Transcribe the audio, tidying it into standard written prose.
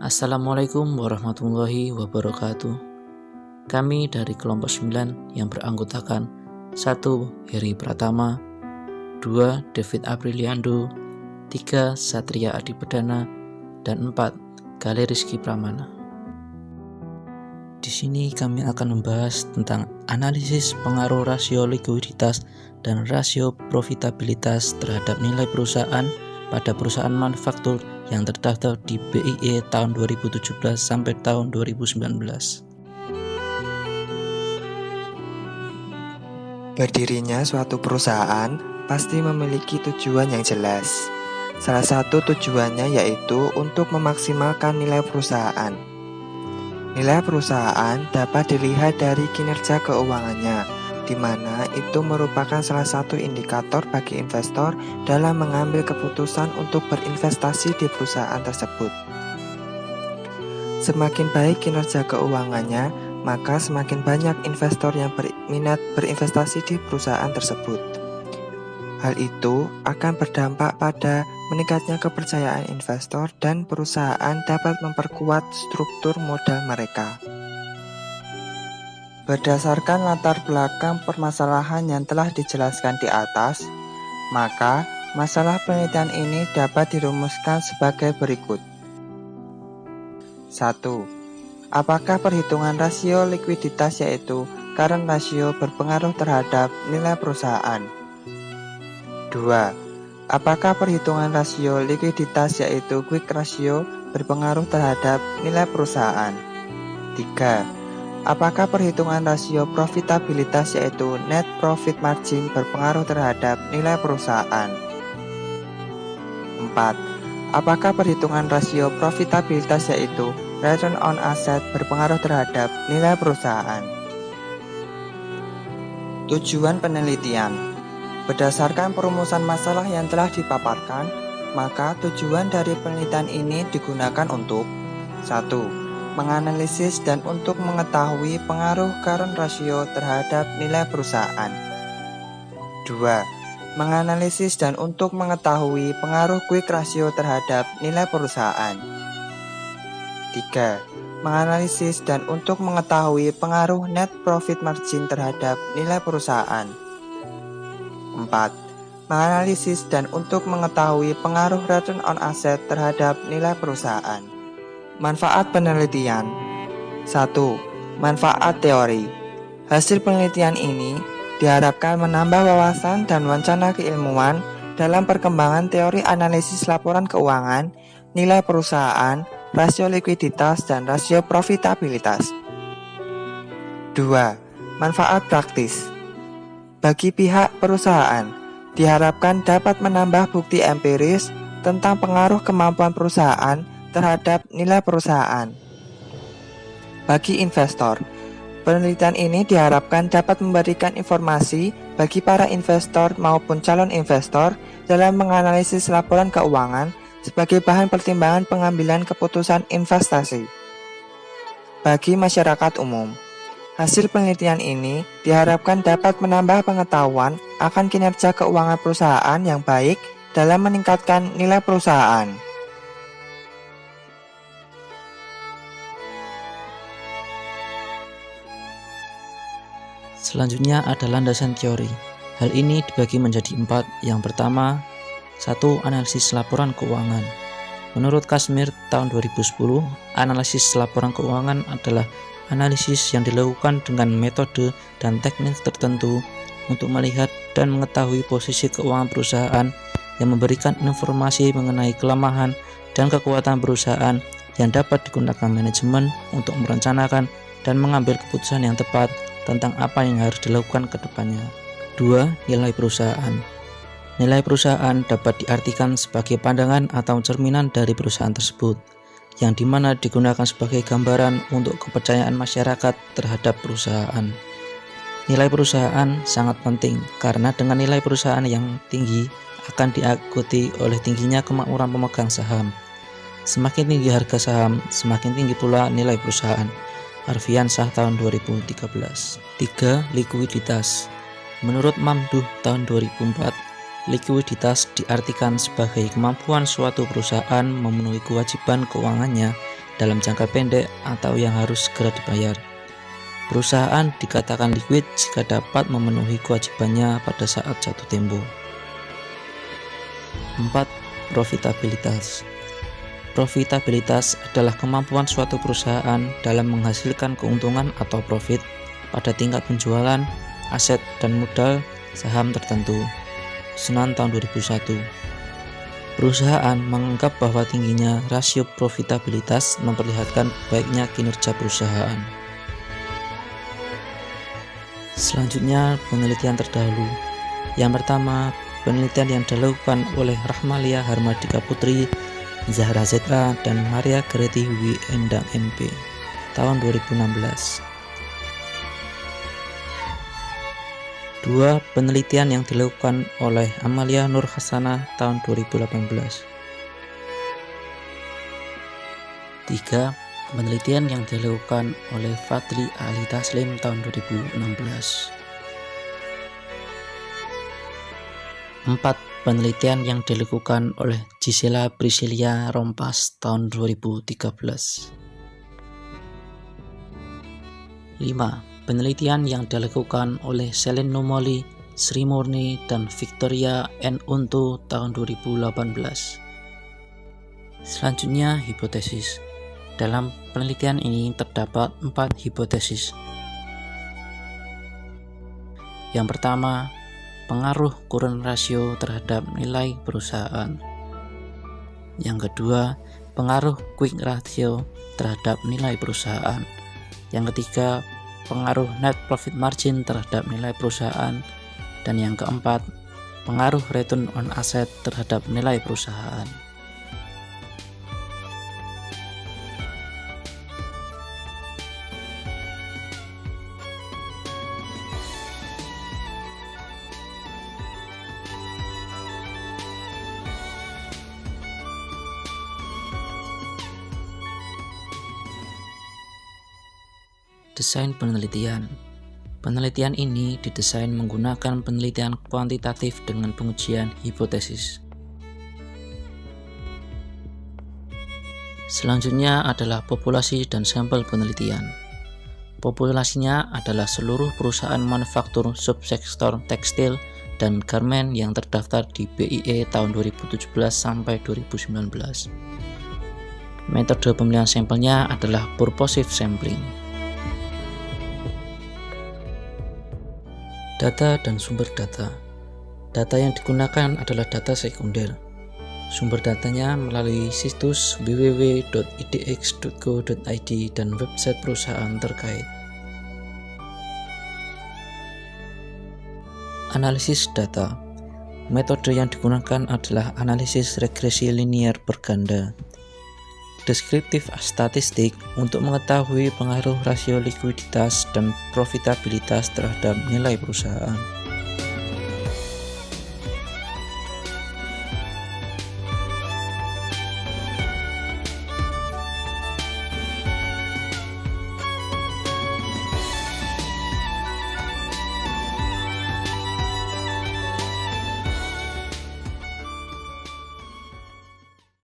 Assalamualaikum warahmatullahi wabarakatuh. Kami dari kelompok 9 yang beranggotakan 1. Heri Pratama, 2. David Apriliando, 3. Satria Adiperdana, dan 4. Gale Rizky Pramana. Di sini kami akan membahas tentang analisis pengaruh rasio likuiditas dan rasio profitabilitas terhadap nilai perusahaan pada perusahaan manufaktur yang terdaftar di BIE tahun 2017 sampai tahun 2019. Berdirinya suatu perusahaan pasti memiliki tujuan yang jelas. Salah satu tujuannya yaitu untuk memaksimalkan nilai perusahaan. Nilai perusahaan dapat dilihat dari kinerja keuangannya, di mana itu merupakan salah satu indikator bagi investor dalam mengambil keputusan untuk berinvestasi di perusahaan tersebut. Semakin baik kinerja keuangannya, maka semakin banyak investor yang berminat berinvestasi di perusahaan tersebut. Hal itu akan berdampak pada meningkatnya kepercayaan investor dan perusahaan dapat memperkuat struktur modal mereka. Berdasarkan latar belakang permasalahan yang telah dijelaskan di atas, maka masalah penelitian ini dapat dirumuskan sebagai berikut. 1. Apakah perhitungan rasio likuiditas yaitu current ratio berpengaruh terhadap nilai perusahaan? 2. Apakah perhitungan rasio likuiditas yaitu quick ratio berpengaruh terhadap nilai perusahaan? 3. Apakah perhitungan rasio profitabilitas yaitu net profit margin berpengaruh terhadap nilai perusahaan? 4. Apakah perhitungan rasio profitabilitas yaitu return on asset berpengaruh terhadap nilai perusahaan? Tujuan penelitian. Berdasarkan perumusan masalah yang telah dipaparkan, maka tujuan dari penelitian ini digunakan untuk 1. Menganalisis dan untuk mengetahui pengaruh current ratio terhadap nilai perusahaan. 2. Menganalisis dan untuk mengetahui pengaruh quick ratio terhadap nilai perusahaan. 3. Menganalisis dan untuk mengetahui pengaruh net profit margin terhadap nilai perusahaan. 4. Menganalisis dan untuk mengetahui pengaruh return on asset terhadap nilai perusahaan. Manfaat penelitian. 1. Manfaat teori. Hasil penelitian ini diharapkan menambah wawasan dan wacana keilmuan dalam perkembangan teori analisis laporan keuangan, nilai perusahaan, rasio likuiditas, dan rasio profitabilitas. 2. Manfaat praktis. Bagi pihak perusahaan, diharapkan dapat menambah bukti empiris tentang pengaruh kemampuan perusahaan terhadap nilai perusahaan. Bagi investor, penelitian ini diharapkan dapat memberikan informasi bagi para investor maupun calon investor dalam menganalisis laporan keuangan sebagai bahan pertimbangan pengambilan keputusan investasi. Bagi masyarakat umum, hasil penelitian ini diharapkan dapat menambah pengetahuan akan kinerja keuangan perusahaan yang baik dalam meningkatkan nilai perusahaan. Selanjutnya ada landasan teori. Hal ini dibagi menjadi 4. Yang pertama, 1. Analisis laporan keuangan. Menurut Kashmir tahun 2010, analisis laporan keuangan adalah analisis yang dilakukan dengan metode dan teknik tertentu untuk melihat dan mengetahui posisi keuangan perusahaan yang memberikan informasi mengenai kelemahan dan kekuatan perusahaan yang dapat digunakan manajemen untuk merencanakan dan mengambil keputusan yang tepat tentang apa yang harus dilakukan ke depannya. 2. Nilai perusahaan. Nilai perusahaan dapat diartikan sebagai pandangan atau cerminan dari perusahaan tersebut, yang dimana digunakan sebagai gambaran untuk kepercayaan masyarakat terhadap perusahaan. Nilai perusahaan sangat penting karena dengan nilai perusahaan yang tinggi akan diikuti oleh tingginya kemakmuran pemegang saham. Semakin tinggi harga saham, semakin tinggi pula nilai perusahaan. Arfiansyah tahun 2013. 3. Likuiditas. Menurut Mamduh tahun 2004, likuiditas diartikan sebagai kemampuan suatu perusahaan memenuhi kewajiban keuangannya dalam jangka pendek atau yang harus segera dibayar. Perusahaan dikatakan liquid jika dapat memenuhi kewajibannya pada saat jatuh tempo. 4. Profitabilitas. Profitabilitas adalah kemampuan suatu perusahaan dalam menghasilkan keuntungan atau profit pada tingkat penjualan, aset, dan modal saham tertentu. Susunan tahun 2001. Perusahaan menganggap bahwa tingginya rasio profitabilitas memperlihatkan baiknya kinerja perusahaan. Selanjutnya, penelitian terdahulu. Yang pertama, penelitian yang dilakukan oleh Rahmalia Harmadika Putri, Zahra Zetra, dan Maria Gereti W. Endang MP tahun 2016. 2. Penelitian yang dilakukan oleh Amalia Nur Hasanah tahun 2018. 3. Penelitian yang dilakukan oleh Fadli Ali Taslim tahun 2016. 4. Penelitian yang dilakukan oleh Gisela Priscilia Rompas tahun 2013. 5. Penelitian yang dilakukan oleh Selene Nomoli, Sri Murni, dan Victoria N. Untu tahun 2018. Selanjutnya, hipotesis. Dalam penelitian ini terdapat 4 hipotesis. Yang pertama, pengaruh current ratio terhadap nilai perusahaan. Yang kedua, pengaruh quick ratio terhadap nilai perusahaan. Yang ketiga, pengaruh net profit margin terhadap nilai perusahaan. Dan yang keempat, pengaruh return on asset terhadap nilai perusahaan. Desain penelitian. Penelitian ini didesain menggunakan penelitian kuantitatif dengan pengujian hipotesis. Selanjutnya adalah populasi dan sampel penelitian. Populasinya adalah seluruh perusahaan manufaktur subsektor tekstil dan garmen yang terdaftar di BIE tahun 2017 sampai 2019. Metode pemilihan sampelnya adalah purposive sampling. Data dan sumber data. Data yang digunakan adalah data sekunder. Sumber datanya melalui situs www.idx.go.id dan website perusahaan terkait. Analisis data. Metode yang digunakan adalah analisis regresi linear berganda. Deskriptif statistik untuk mengetahui pengaruh rasio likuiditas dan profitabilitas terhadap nilai perusahaan.